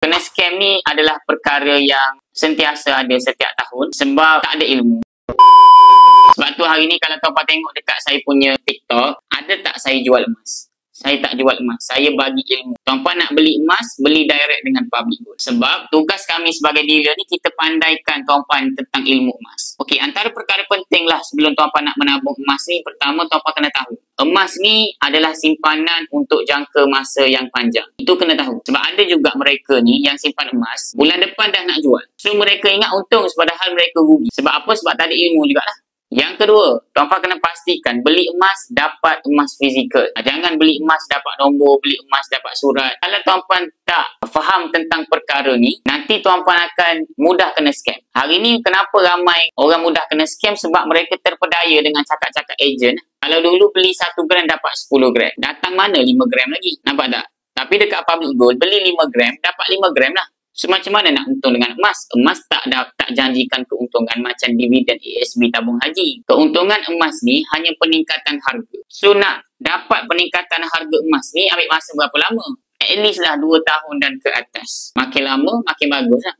Kena scam ni adalah perkara yang sentiasa ada setiap tahun sebab tak ada ilmu. Sebab tu hari ni kalau tuan-tuan tengok dekat saya punya TikTok, ada tak saya jual emas? Saya tak jual emas. Saya bagi ilmu. Tuan-tuan nak beli emas, beli direct dengan public gold. Sebab tugas kami sebagai dealer ni, kita pandaikan tuan-tuan tentang ilmu emas. Okey, antara perkara penting lah sebelum tuan-tuan nak menabung emas ni, pertama tuan-tuan kena tahu. Emas ni adalah simpanan untuk jangka masa yang panjang. Itu kena tahu. Sebab ada juga mereka ni yang simpan emas, bulan depan dah nak jual. So mereka ingat untung padahal mereka rugi. Sebab apa? Sebab tak ada ilmu jugalah. Yang kedua, tuan-tuan kena pastikan beli emas dapat emas fizikal. Jangan beli emas dapat nombor, beli emas dapat surat. Kalau tuan-tuan tak faham tentang perkara ni, nanti tuan-tuan akan mudah kena scam. Hari ni kenapa ramai orang mudah kena scam? Sebab mereka terpedaya dengan cakap-cakap ejen. Kalau dulu beli 1 gram dapat 10 gram. Datang mana 5 gram lagi? Nampak tak? Tapi dekat public gold, beli 5 gram dapat 5 gram lah. So macam mana nak untung dengan emas? Emas tak janjikan keuntungan macam dividen ASB tabung haji. Keuntungan emas ni hanya peningkatan harga. So nak dapat peningkatan harga emas ni ambil masa berapa lama? At least lah 2 tahun dan ke atas. Makin lama makin bagus lah.